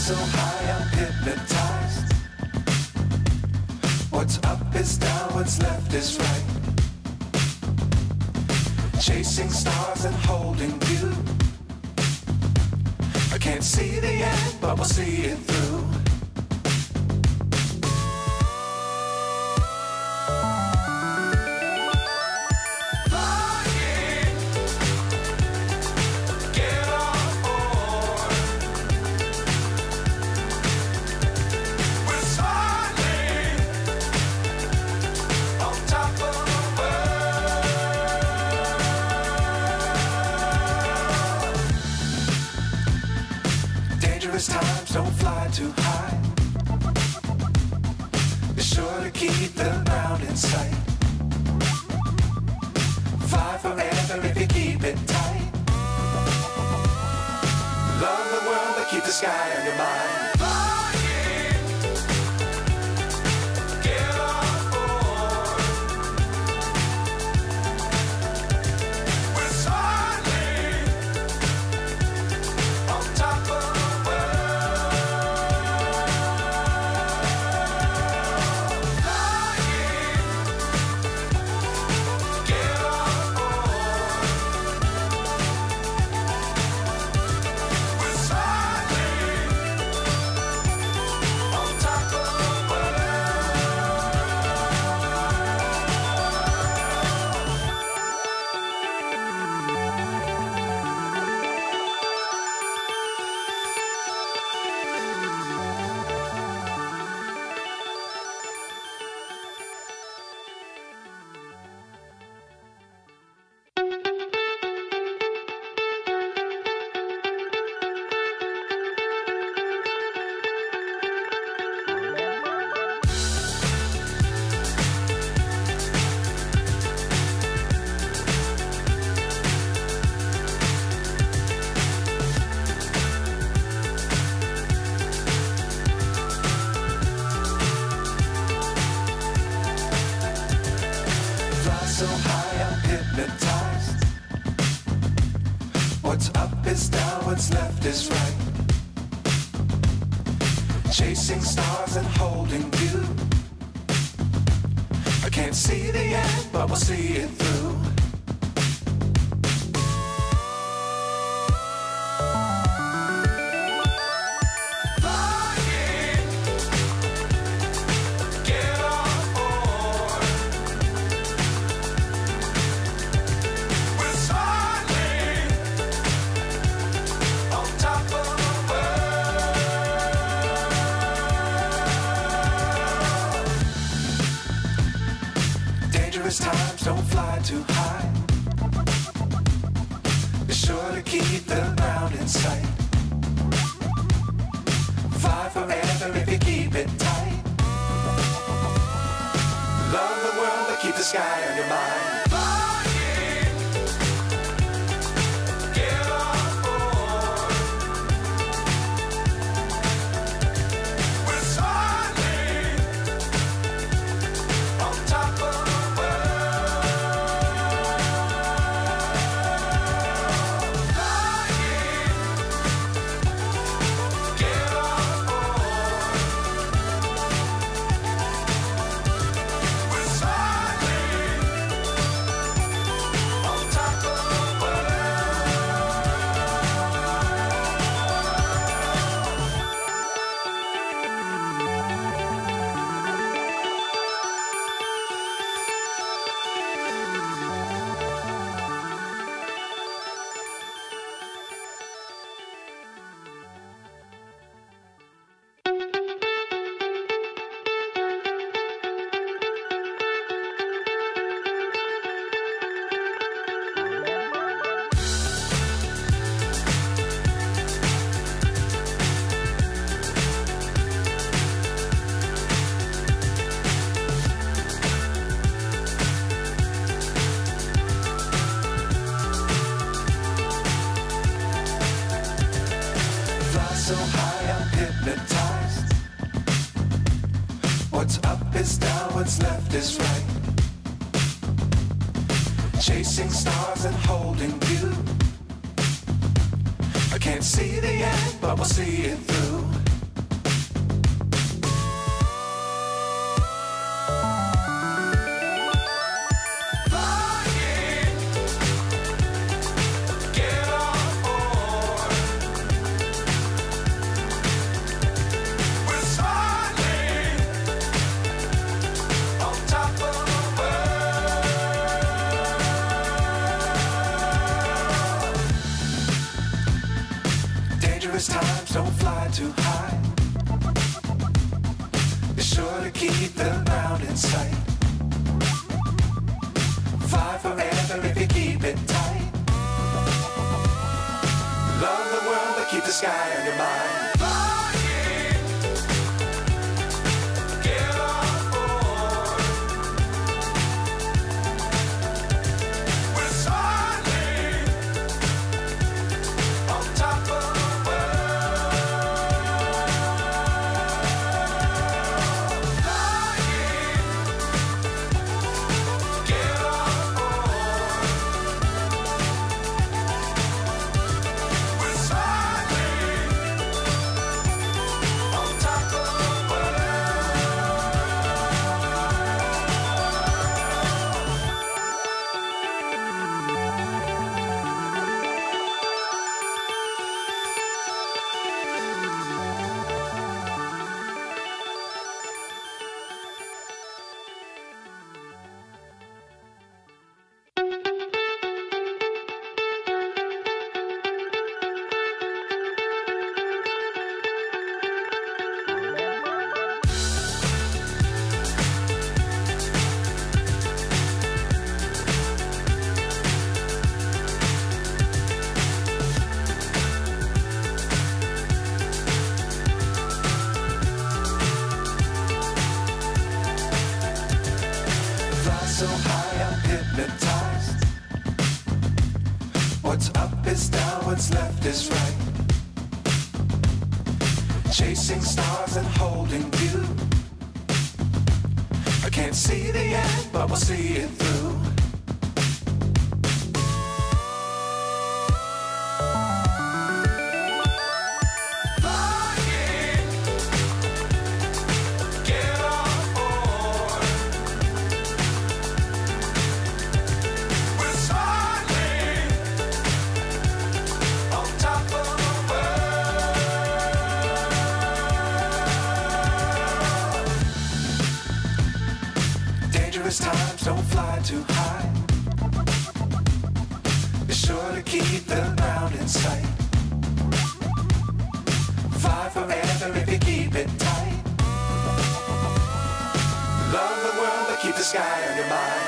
so high I'm hypnotized. What's up is down, what's left is right. Chasing stars and holding you. I can't see the end, but we'll see it through. Times don't fly too high. Be sure to keep the ground in sight. Fly forever if you keep it tight. Love the world but keep the sky on your mind. So high I'm hypnotized. What's up is down, what's left is right. Chasing stars and holding you. I can't see the end, but we'll see it through. Times don't fly too high. Be sure to keep the ground in sight. Fly forever if you keep it tight. Love the world but keep the sky on your mind. So high I'm hypnotized. What's up is down, what's left is right. Chasing stars and holding you. I can't see the end, but we'll see it through. Dangerous times, don't fly too high. Be sure to keep the ground in sight. Fly forever if you keep it tight. Love the world, but keep the sky on your mind. So high, I'm hypnotized. What's up is down, what's left is right. Chasing stars and holding you. I can't see the end, but we'll see it through. Dangerous times, don't fly too high. Be sure to keep the ground in sight. Fly forever if you keep it tight. Love the world, but keep the sky on your mind.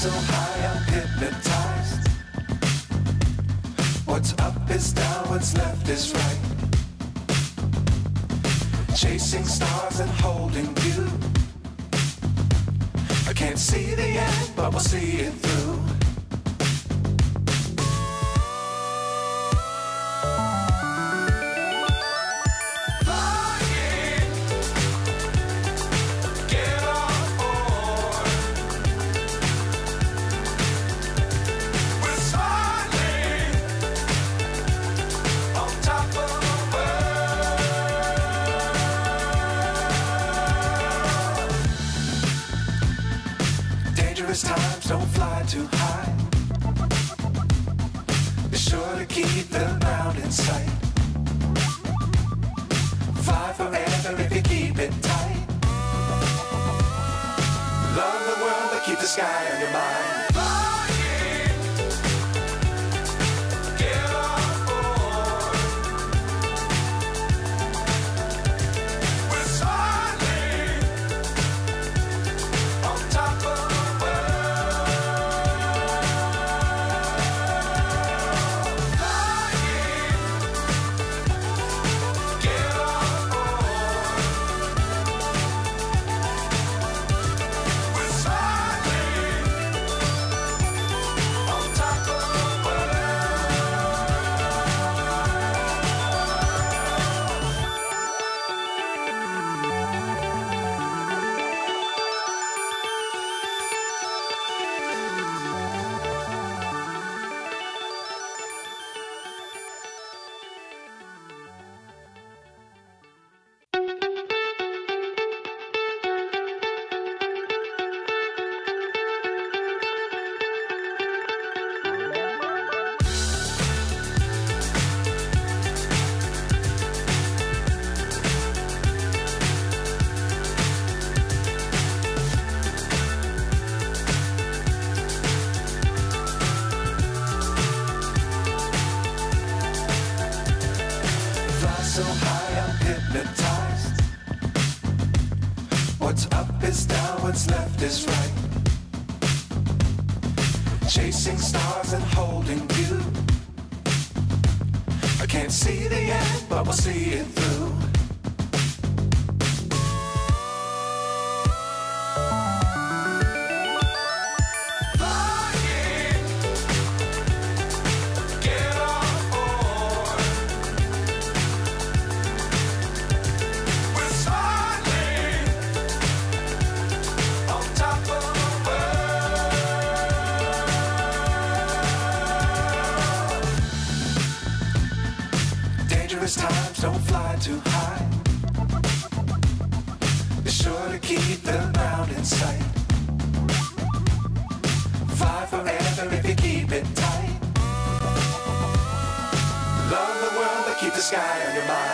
So high, I'm hypnotized. What's up is down, what's left is right. Chasing stars and holding you. I can't see the end, but we'll see it through. Dangerous times, don't fly too high. Be sure to keep the ground in sight. Fly forever if you keep it tight. Love the world, but keep the sky on your mind. what's left is right. Chasing stars and holding you. I can't see the end, but we'll see it through. Dangerous times, don't fly too high. Be sure to keep the ground in sight. Fly forever if you keep it tight. Love the world, but keep the sky on your mind.